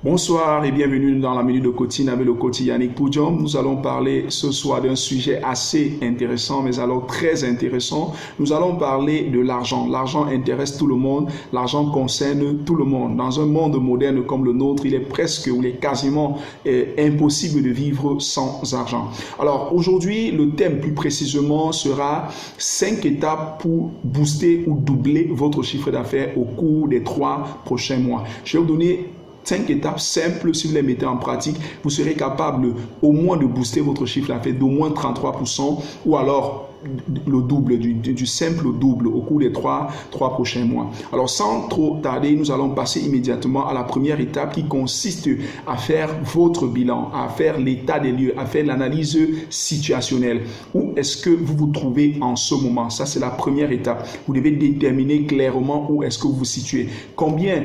Bonsoir et bienvenue dans la minute de coaching avec le coach Yannick Poudjom. Nous allons parler ce soir d'un sujet assez intéressant, mais alors très intéressant. Nous allons parler de l'argent. L'argent intéresse tout le monde. L'argent concerne tout le monde. Dans un monde moderne comme le nôtre, il est quasiment impossible de vivre sans argent. Alors aujourd'hui, le thème plus précisément sera 5 étapes pour booster ou doubler votre chiffre d'affaires au cours des 3 prochains mois. Je vais vous donner 5 étapes simples. Si vous les mettez en pratique, vous serez capable au moins de booster votre chiffre d'affaires d'au moins 33% ou alors le double, du simple au double au cours des 3 prochains mois. Alors sans trop tarder, nous allons passer immédiatement à la première étape qui consiste à faire votre bilan, à faire l'état des lieux, à faire l'analyse situationnelle. Où est-ce que vous vous trouvez en ce moment? Ça, c'est la première étape. Vous devez déterminer clairement où est-ce que vous vous situez. Combien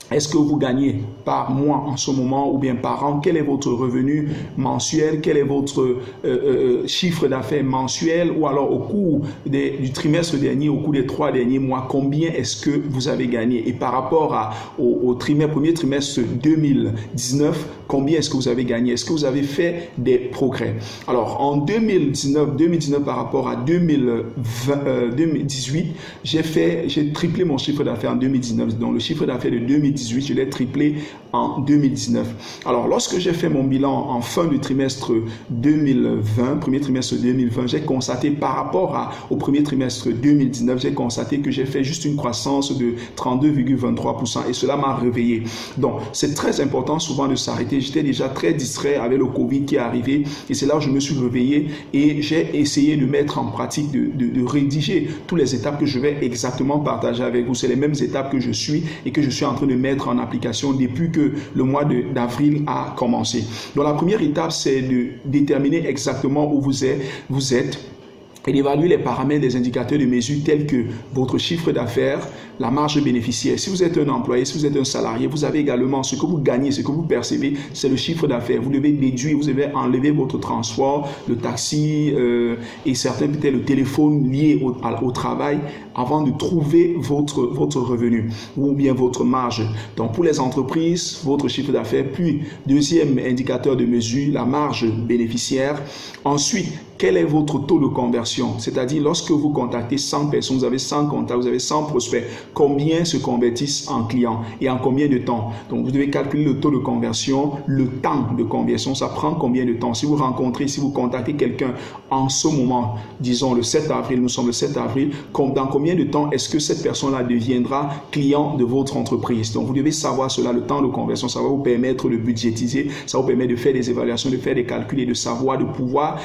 est-ce que vous gagnez par mois en ce moment ou bien par an? Quel est votre revenu mensuel? Quel est votre chiffre d'affaires mensuel? Ou alors au cours du trimestre dernier, au cours des 3 derniers mois, combien est-ce que vous avez gagné? Et par rapport au premier trimestre 2019, combien est-ce que vous avez gagné? Est-ce que vous avez fait des progrès? Alors en 2019 par rapport à 2018, j'ai triplé mon chiffre d'affaires en 2019. Donc le chiffre d'affaires de 2018, je l'ai triplé en 2019. Alors, lorsque j'ai fait mon bilan en fin du trimestre 2020, premier trimestre 2020, j'ai constaté par rapport au premier trimestre 2019, j'ai constaté que j'ai fait juste une croissance de 32,23% et cela m'a réveillé. Donc, c'est très important souvent de s'arrêter. J'étais déjà très distrait avec le Covid qui est arrivé et c'est là où je me suis réveillé et j'ai essayé de mettre en pratique, de rédiger toutes les étapes que je vais exactement partager avec vous. C'est les mêmes étapes que je suis et que je suis en train de mettre en application depuis que le mois d'avril a commencé. Donc la première étape, c'est de déterminer exactement où vous êtes et d'évaluer les paramètres des indicateurs de mesure tels que votre chiffre d'affaires, la marge bénéficiaire. Si vous êtes un employé, si vous êtes un salarié, vous avez également ce que vous gagnez, ce que vous percevez, c'est le chiffre d'affaires. Vous devez déduire, vous devez enlever votre transport, le taxi et certains peut-être le téléphone lié au travail avant de trouver votre revenu ou bien votre marge. Donc pour les entreprises, votre chiffre d'affaires, puis deuxième indicateur de mesure, la marge bénéficiaire. Ensuite, quel est votre taux de conversion? C'est-à-dire, lorsque vous contactez 100 personnes, vous avez 100 contacts, vous avez 100 prospects, combien se convertissent en clients et en combien de temps? Donc, vous devez calculer le taux de conversion, le temps de conversion, ça prend combien de temps? Si vous contactez quelqu'un en ce moment, disons le 7 avril, nous sommes le 7 avril, dans combien de temps est-ce que cette personne-là deviendra client de votre entreprise? Donc, vous devez savoir cela, le temps de conversion, ça va vous permettre de budgétiser, ça vous permet de faire des évaluations, de faire des calculs et de savoir, de pouvoir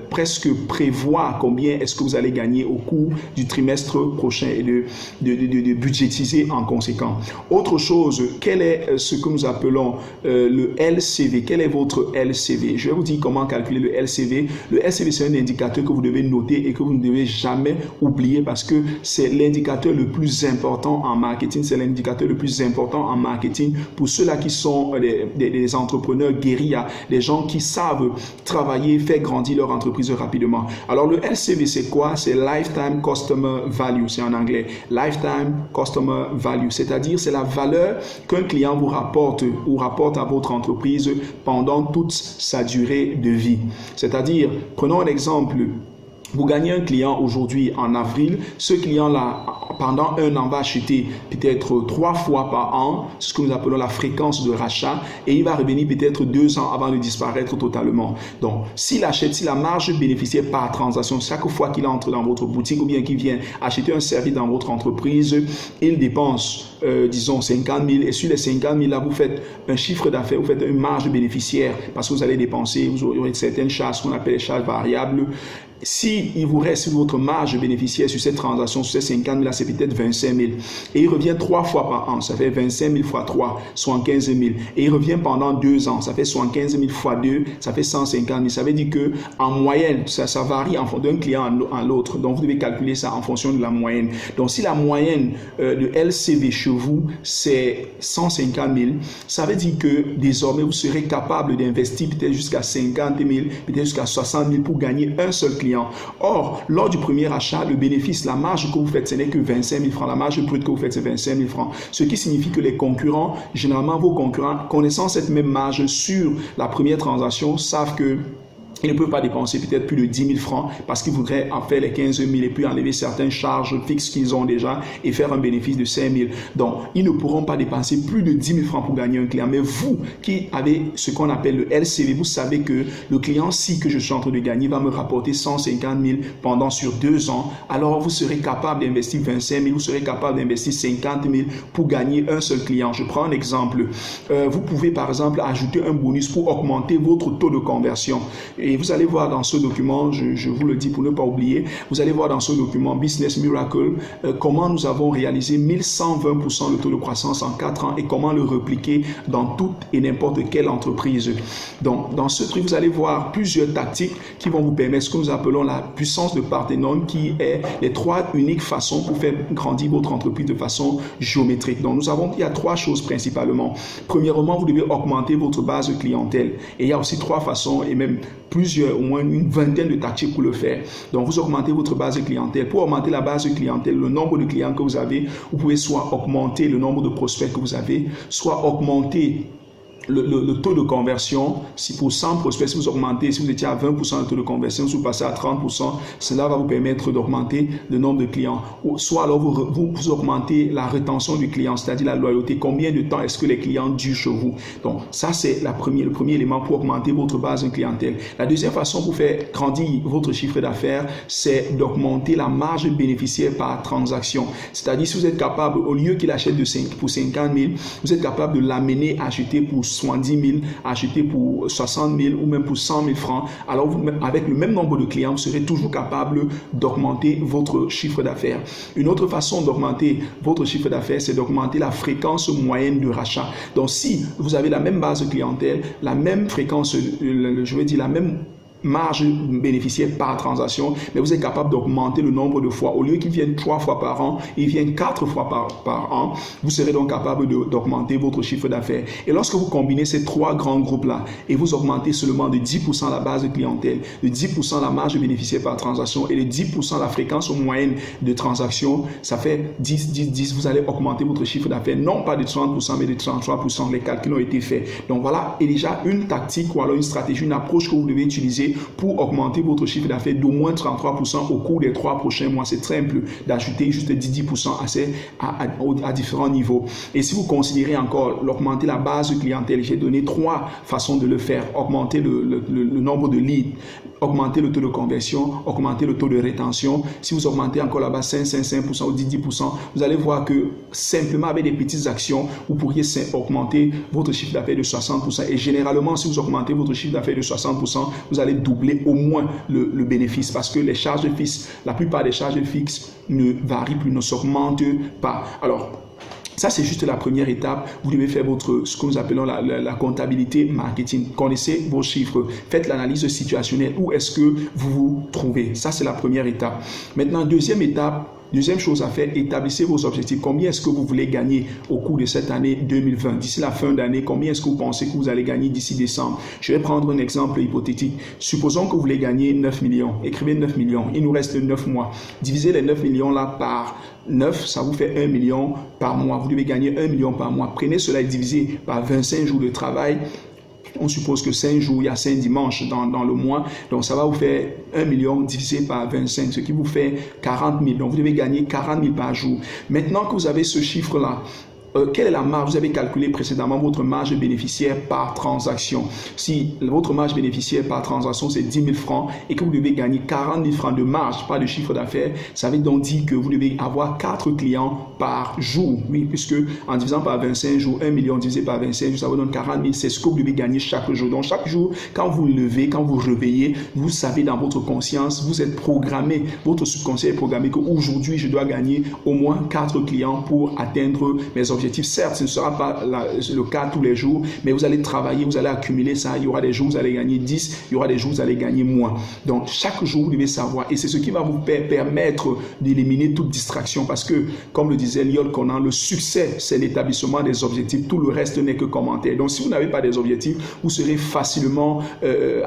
presque prévoir combien est-ce que vous allez gagner au cours du trimestre prochain et de budgétiser en conséquent. Autre chose, quel est ce que nous appelons le LCV? Quel est votre LCV? Je vais vous dire comment calculer le LCV. Le LCV, c'est un indicateur que vous devez noter et que vous ne devez jamais oublier parce que c'est l'indicateur le plus important en marketing. C'est l'indicateur le plus important en marketing pour ceux-là qui sont des entrepreneurs guérillas, des gens qui savent travailler, faire grandir leur entreprise rapidement. Alors le LCV, c'est quoi? C'est Lifetime Customer Value, c'est en anglais. Lifetime Customer Value, c'est-à-dire c'est la valeur qu'un client vous rapporte ou rapporte à votre entreprise pendant toute sa durée de vie. C'est-à-dire, prenons un exemple. Vous gagnez un client aujourd'hui en avril, ce client-là, pendant un an, va acheter peut-être 3 fois par an, ce que nous appelons la fréquence de rachat, et il va revenir peut-être 2 ans avant de disparaître totalement. Donc, s'il achète, si la marge bénéficiaire par transaction, chaque fois qu'il entre dans votre boutique ou bien qu'il vient acheter un service dans votre entreprise, il dépense, disons, 50 000, et sur les 50 000, là, vous faites un chiffre d'affaires, vous faites une marge bénéficiaire, parce que vous allez dépenser, vous aurez certaines charges qu'on appelle les charges variables. Si il vous reste votre marge bénéficiaire sur cette transaction, sur ces 50 000 là, c'est peut-être 25 000. Et il revient 3 fois par an, ça fait 25 000 fois 3, 75 000. Et il revient pendant 2 ans, ça fait 75 000 fois 2, ça fait 150 000. Ça veut dire que en moyenne, ça varie d'un client à l'autre. Donc, vous devez calculer ça en fonction de la moyenne. Donc, si la moyenne de LCV chez vous, c'est 150 000, ça veut dire que désormais, vous serez capable d'investir peut-être jusqu'à 50 000, peut-être jusqu'à 60 000 pour gagner un seul client clients. Or, lors du premier achat, le bénéfice, la marge que vous faites, ce n'est que 25 000 francs. La marge brute que vous faites, c'est 25 000 francs. Ce qui signifie que les concurrents, généralement vos concurrents, connaissant cette même marge sur la première transaction, savent que ils ne peuvent pas dépenser peut-être plus de 10 000 francs parce qu'ils voudraient en faire les 15 000 et puis enlever certaines charges fixes qu'ils ont déjà et faire un bénéfice de 5 000. Donc, ils ne pourront pas dépenser plus de 10 000 francs pour gagner un client. Mais vous qui avez ce qu'on appelle le LCV, vous savez que le client-ci que je suis en train de gagner va me rapporter 150 000 pendant sur 2 ans. Alors, vous serez capable d'investir 25 000, vous serez capable d'investir 50 000 pour gagner un seul client. Je prends un exemple. Vous pouvez par exemple ajouter un bonus pour augmenter votre taux de conversion. Et vous allez voir dans ce document, je vous le dis pour ne pas oublier, vous allez voir dans ce document Business Miracle comment nous avons réalisé 1120% le taux de croissance en 4 ans et comment le repliquer dans toute et n'importe quelle entreprise. Donc, dans ce truc, vous allez voir plusieurs tactiques qui vont vous permettre ce que nous appelons la puissance de Parthénon, qui est les 3 uniques façons pour faire grandir votre entreprise de façon géométrique. Donc, il y a 3 choses principalement. Premièrement, vous devez augmenter votre base de clientèle. Et il y a aussi 3 façons et même plusieurs, au moins une vingtaine de tactiques pour le faire. Donc, vous augmentez votre base de clientèle. Pour augmenter la base de clientèle, le nombre de clients que vous avez, vous pouvez soit augmenter le nombre de prospects que vous avez, soit augmenter le taux de conversion. Si pour 100 prospects, si vous augmentez, si vous étiez à 20% de taux de conversion, si vous passez à 30%, cela va vous permettre d'augmenter le nombre de clients. Ou soit alors vous augmentez la rétention du client, c'est-à-dire la loyauté. Combien de temps est-ce que les clients durent chez vous? Donc, ça, c'est le premier élément pour augmenter votre base de clientèle. La deuxième façon pour faire grandir votre chiffre d'affaires, c'est d'augmenter la marge bénéficiaire par transaction. C'est-à-dire, si vous êtes capable, au lieu qu'il achète pour 50 000, vous êtes capable de l'amener à acheter pour 70 000, acheter pour 60 000 ou même pour 100 000 francs, alors avec le même nombre de clients, vous serez toujours capable d'augmenter votre chiffre d'affaires. Une autre façon d'augmenter votre chiffre d'affaires, c'est d'augmenter la fréquence moyenne de rachat. Donc, si vous avez la même base de clientèle, la même fréquence, je veux dire la même marge bénéficiaire par transaction, mais vous êtes capable d'augmenter le nombre de fois. Au lieu qu'ils viennent 3 fois par an, ils viennent 4 fois par an. Vous serez donc capable d'augmenter votre chiffre d'affaires. Et lorsque vous combinez ces 3 grands groupes-là et vous augmentez seulement de 10% la base de clientèle, de 10% la marge bénéficiaire par transaction et de 10% la fréquence moyenne de transaction, ça fait 10. Vous allez augmenter votre chiffre d'affaires, non pas de 30%, mais de 33%. Les calculs ont été faits. Donc voilà, et déjà une tactique ou alors une stratégie, une approche que vous devez utiliser pour augmenter votre chiffre d'affaires d'au moins 33% au cours des 3 prochains mois. C'est très simple d'ajouter juste 10% à différents niveaux. Et si vous considérez encore l'augmenter la base de clientèle, j'ai donné 3 façons de le faire. Augmenter le nombre de leads, augmenter le taux de conversion, augmenter le taux de rétention. Si vous augmentez encore là-bas 5% ou 10%, vous allez voir que simplement avec des petites actions, vous pourriez augmenter votre chiffre d'affaires de 60%. Et généralement, si vous augmentez votre chiffre d'affaires de 60%, vous allez doubler au moins le bénéfice parce que les charges fixes, la plupart des charges fixes ne varient plus, ne s'augmentent pas. Alors, ça, c'est juste la première étape. Vous devez faire ce que nous appelons la comptabilité marketing. Connaissez vos chiffres. Faites l'analyse situationnelle. Où est-ce que vous vous trouvez? Ça, c'est la première étape. Maintenant, deuxième chose à faire, établissez vos objectifs. Combien est-ce que vous voulez gagner au cours de cette année 2020? D'ici la fin d'année, combien est-ce que vous pensez que vous allez gagner d'ici décembre? Je vais prendre un exemple hypothétique. Supposons que vous voulez gagner 9 millions. Écrivez 9 millions. Il nous reste 9 mois. Divisez les 9 millions là par 9, ça vous fait 1 million par mois. Vous devez gagner 1 million par mois. Prenez cela et divisez par 25 jours de travail. On suppose que 5 jours, il y a 5 dimanches dans le mois. Donc, ça va vous faire 1 million divisé par 25, ce qui vous fait 40 000. Donc, vous devez gagner 40 000 par jour. Maintenant que vous avez ce chiffre-là, quelle est la marge? Vous avez calculé précédemment votre marge bénéficiaire par transaction. Si votre marge bénéficiaire par transaction, c'est 10 000 francs et que vous devez gagner 40 000 francs de marge, pas de chiffre d'affaires, ça veut donc dire que vous devez avoir 4 clients par jour. Oui, puisque en divisant par 25 jours, 1 million divisé par 25 jours, ça vous donne 40 000. C'est ce que vous devez gagner chaque jour. Donc, chaque jour, quand vous levez, quand vous réveillez, vous savez dans votre conscience, vous êtes programmé, votre subconscient est programmé qu'aujourd'hui, je dois gagner au moins 4 clients pour atteindre mes objectifs objectifs. Certes, ce ne sera pas le cas tous les jours, mais vous allez travailler, vous allez accumuler ça. Il y aura des jours où vous allez gagner 10, il y aura des jours où vous allez gagner moins. Donc, chaque jour, vous devez savoir, et c'est ce qui va vous permettre d'éliminer toute distraction, parce que, comme le disait Lyol Conan, le succès, c'est l'établissement des objectifs. Tout le reste n'est que commentaire. Donc, si vous n'avez pas des objectifs, vous serez facilement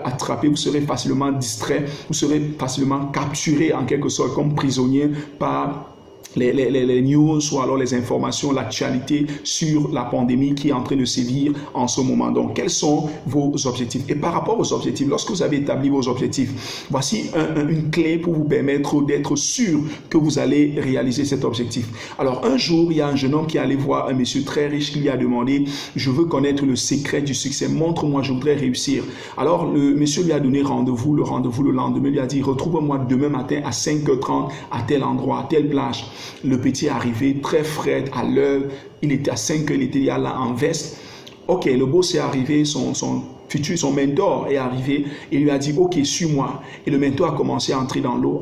attrapé, vous serez facilement distrait, vous serez facilement capturé en quelque sorte comme prisonnier par les news ou alors les informations, l'actualité sur la pandémie qui est en train de sévir en ce moment. Donc, quels sont vos objectifs? Et par rapport aux objectifs, lorsque vous avez établi vos objectifs, voici une clé pour vous permettre d'être sûr que vous allez réaliser cet objectif. Alors, un jour, il y a un jeune homme qui est allé voir un monsieur très riche qui lui a demandé, je veux connaître le secret du succès, montre-moi, je voudrais réussir. Alors, le monsieur lui a donné rendez-vous le lendemain, lui a dit, retrouve-moi demain matin à 5h30 à tel endroit, à telle plage. Le petit est arrivé très frais à l'heure. Il était à 5 heures, il était là en veste. Ok, le boss est arrivé, son mentor est arrivé et lui a dit, ok, suis-moi. Et le mentor a commencé à entrer dans l'eau,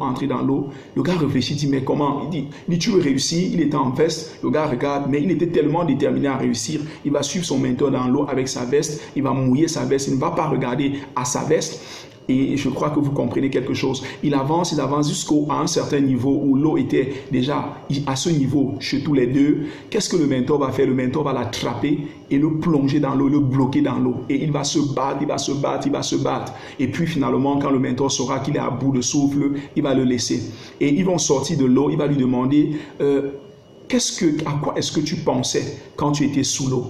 Le gars réfléchit, dit, mais comment? Il dit, tu veux réussir? Il était en veste. Le gars regarde, mais il était tellement déterminé à réussir. Il va suivre son mentor dans l'eau avec sa veste. Il va mouiller sa veste. Il ne va pas regarder à sa veste. Et je crois que vous comprenez quelque chose. Il avance jusqu'à un certain niveau où l'eau était déjà à ce niveau chez tous les deux. Qu'est-ce que le mentor va faire? Le mentor va l'attraper et le plonger dans l'eau, le bloquer dans l'eau. Et il va se battre. Et puis finalement, quand le mentor saura qu'il est à bout de souffle, il va le laisser. Et ils vont sortir de l'eau, il va lui demander à quoi est-ce que tu pensais quand tu étais sous l'eau?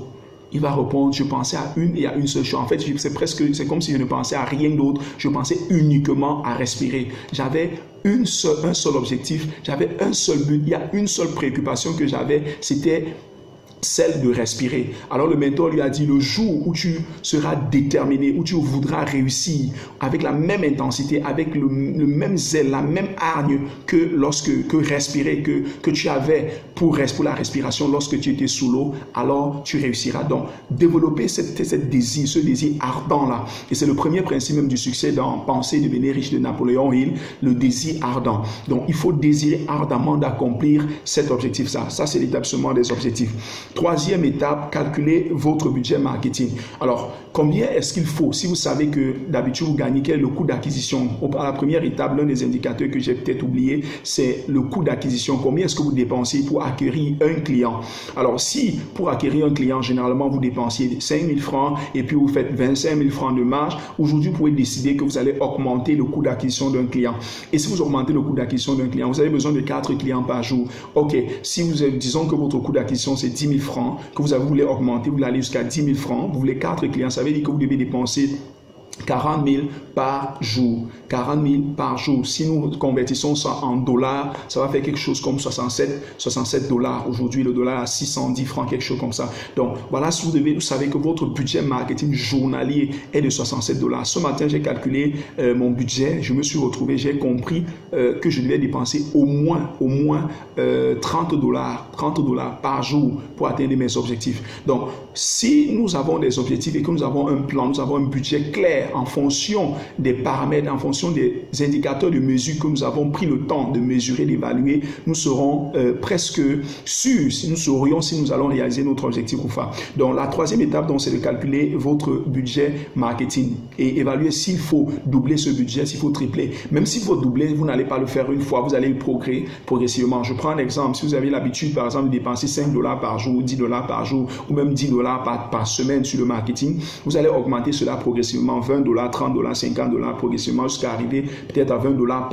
Il va répondre, je pensais à une seule chose. En fait, c'est comme si je ne pensais à rien d'autre. Je pensais uniquement à respirer. J'avais un seul objectif, j'avais un seul but. Il y a une seule préoccupation que j'avais, c'était celle de respirer. Alors le mentor lui a dit, le jour où tu seras déterminé, où tu voudras réussir avec la même intensité, avec le même zèle, la même hargne que respirer, que tu avais pour la respiration lorsque tu étais sous l'eau, alors tu réussiras. Donc, développer ce désir ardent là. Et c'est le premier principe même du succès dans Penser devenir riche de Napoléon Hill, le désir ardent. Donc, il faut désirer ardemment d'accomplir cet objectif. Ça c'est l'établissement des objectifs. Troisième étape, calculez votre budget marketing. Alors, combien est-ce qu'il faut? Si vous savez que d'habitude vous gagnez, quel est le coût d'acquisition? À la première étape, l'un des indicateurs que j'ai peut-être oublié, c'est le coût d'acquisition. Combien est-ce que vous dépensez pour acquérir un client? Alors, si pour acquérir un client, généralement, vous dépensiez 5 000 francs et puis vous faites 25 000 francs de marge, aujourd'hui, vous pouvez décider que vous allez augmenter le coût d'acquisition d'un client. Et si vous augmentez le coût d'acquisition d'un client, vous avez besoin de 4 clients par jour. Ok, si disons que votre coût d'acquisition, c'est 10 000 francs, que vous voulez augmenter, vous voulez aller jusqu'à 10 000 francs, vous voulez 4 clients, ça veut dire que vous devez dépenser 40 000 par jour. 40 000 par jour. Si nous convertissons ça en dollars, ça va faire quelque chose comme 67 dollars. Aujourd'hui, le dollar à 610 francs, quelque chose comme ça. Donc, voilà, si vous savez que votre budget marketing journalier est de 67 dollars. Ce matin, j'ai calculé mon budget. Je me suis retrouvé, j'ai compris que je devais dépenser au moins 30 dollars par jour pour atteindre mes objectifs. Donc, si nous avons des objectifs et que nous avons un plan, nous avons un budget clair en fonction des paramètres, en fonction des indicateurs de mesure que nous avons pris le temps de mesurer, d'évaluer, nous serons presque sûrs, si nous allons réaliser notre objectif ou pas. Donc, la troisième étape, c'est de calculer votre budget marketing et évaluer s'il faut doubler ce budget, s'il faut tripler. Même s'il faut doubler, vous n'allez pas le faire une fois, vous allez progressivement. Je prends un exemple. Si vous avez l'habitude, par exemple, de dépenser 5 dollars par jour, 10 dollars par jour, ou même 10 dollars par semaine sur le marketing, vous allez augmenter cela progressivement, 20 dollars, 30 dollars, 50 dollars progressivement jusqu'à arriver peut-être à 20 dollars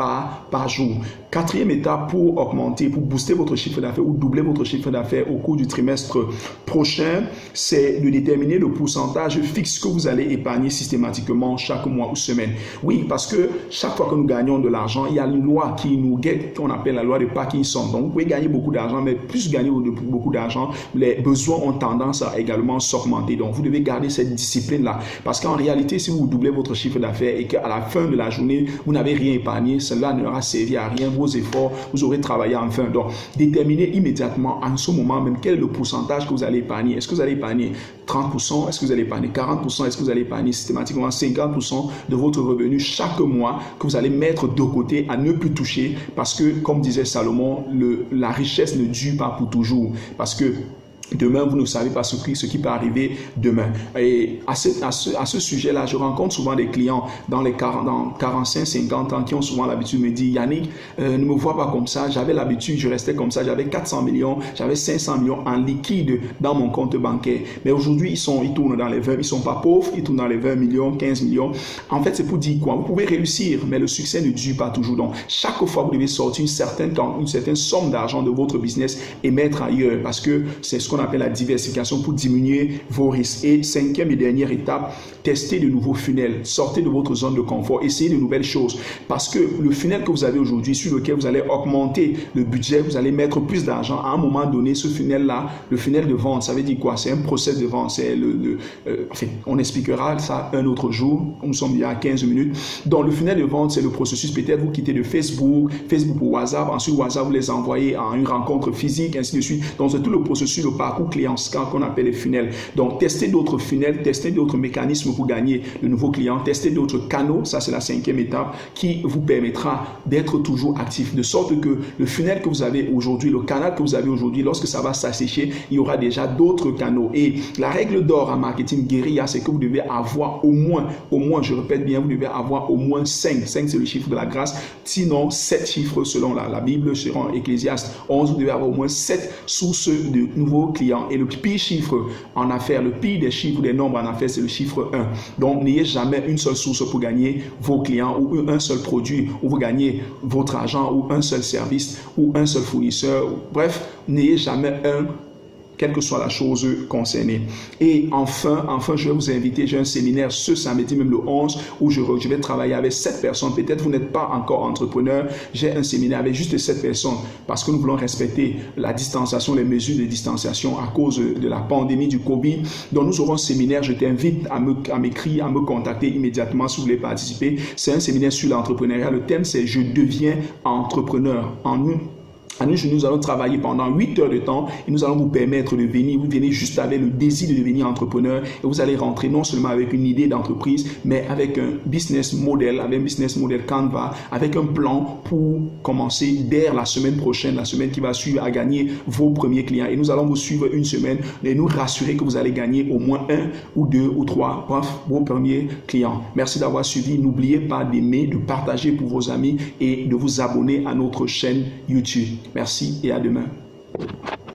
par jour. Quatrième étape pour augmenter, pour booster votre chiffre d'affaires ou doubler votre chiffre d'affaires au cours du trimestre prochain, c'est de déterminer le pourcentage fixe que vous allez épargner systématiquement chaque mois ou semaine. Oui, parce que chaque fois que nous gagnons de l'argent, il y a une loi qui nous guette, qu'on appelle la loi de Parkinson. Donc, vous pouvez gagner beaucoup d'argent, mais plus vous gagnez beaucoup d'argent, les besoins ont tendance à également s'augmenter. Donc, vous devez garder cette discipline-là. Parce qu'en réalité, si vous doublez votre chiffre d'affaires et qu'à la fin de la journée, vous n'avez rien épargné, cela n'aura servi à rien. Vos efforts, vous aurez travaillé en vain. Donc, déterminez immédiatement, en ce moment même, quel est le pourcentage que vous allez épargner. Est-ce que vous allez épargner 30%? Est-ce que vous allez épargner 40%? Est-ce que vous allez épargner systématiquement 50% de votre revenu chaque mois que vous allez mettre de côté à ne plus toucher? Parce que, comme disait Salomon, la richesse ne dure pas pour toujours. Parce que Demain, vous ne savez pas ce qui peut arriver demain. Et à ce sujet-là, je rencontre souvent des clients dans 45, 50 ans qui ont souvent l'habitude de me dire, Yannick, ne me vois pas comme ça, j'avais l'habitude, je restais comme ça, j'avais 400 millions, j'avais 500 millions en liquide dans mon compte bancaire. Mais aujourd'hui, ils tournent dans les 20, ils ne sont pas pauvres, ils tournent dans les 20 millions, 15 millions. En fait, c'est pour dire quoi? Vous pouvez réussir, mais le succès ne dure pas toujours. Donc, chaque fois, vous devez sortir une certaine somme d'argent de votre business et mettre ailleurs parce que c'est ce qu'on appelle la diversification pour diminuer vos risques. Et cinquième et dernière étape, testez de nouveaux funnels, sortez de votre zone de confort, essayez de nouvelles choses parce que le funnel que vous avez aujourd'hui sur lequel vous allez augmenter le budget, vous allez mettre plus d'argent à un moment donné, ce funnel-là, le funnel de vente, ça veut dire quoi? C'est un process de vente, c'est enfin, on expliquera ça un autre jour, nous sommes bien à 15 minutes. Donc le funnel de vente, c'est le processus, peut-être vous quittez de Facebook ou WhatsApp, ensuite WhatsApp vous les envoyez à une rencontre physique, ainsi de suite. Donc c'est tout le processus, le parcours client qu'on appelle les funnels. Donc, testez d'autres funnels, testez d'autres mécanismes pour gagner de nouveaux clients, testez d'autres canaux, ça c'est la cinquième étape, qui vous permettra d'être toujours actif, de sorte que le funnel que vous avez aujourd'hui, le canal que vous avez aujourd'hui, lorsque ça va s'assécher, il y aura déjà d'autres canaux. Et la règle d'or en marketing guérilla, c'est que vous devez avoir au moins, je répète bien, vous devez avoir au moins 5. 5, c'est le chiffre de la grâce, sinon 7 chiffres selon la Bible, selon Ecclésiaste 11, vous devez avoir au moins 7 sources de nouveaux clients. Et le pire chiffre en affaires, le pire des chiffres, des nombres en affaires, c'est le chiffre 1. Donc, n'ayez jamais une seule source pour gagner vos clients ou un seul produit où vous gagnez votre argent ou un seul service ou un seul fournisseur. Bref, n'ayez jamais quelle que soit la chose concernée. Et enfin, je vais vous inviter, j'ai un séminaire ce samedi, même le 11, où je vais travailler avec 7 personnes. Peut-être vous n'êtes pas encore entrepreneur, j'ai un séminaire avec juste 7 personnes parce que nous voulons respecter la distanciation, les mesures de distanciation à cause de la pandémie du Covid. Donc nous aurons un séminaire, je t'invite à m'écrire, à me contacter immédiatement si vous voulez participer. C'est un séminaire sur l'entrepreneuriat. Le thème c'est « Je deviens entrepreneur » nous allons travailler pendant 8 heures de temps et nous allons vous permettre de venir. Vous venez juste avec le désir de devenir entrepreneur et vous allez rentrer non seulement avec une idée d'entreprise, mais avec un business model Canva, avec un plan pour commencer dès la semaine prochaine, la semaine qui va suivre, à gagner vos premiers clients. Et nous allons vous suivre une semaine et nous rassurer que vous allez gagner au moins 1 ou 2 ou 3 vos premiers clients. Merci d'avoir suivi. N'oubliez pas d'aimer, de partager pour vos amis et de vous abonner à notre chaîne YouTube. Merci et à demain.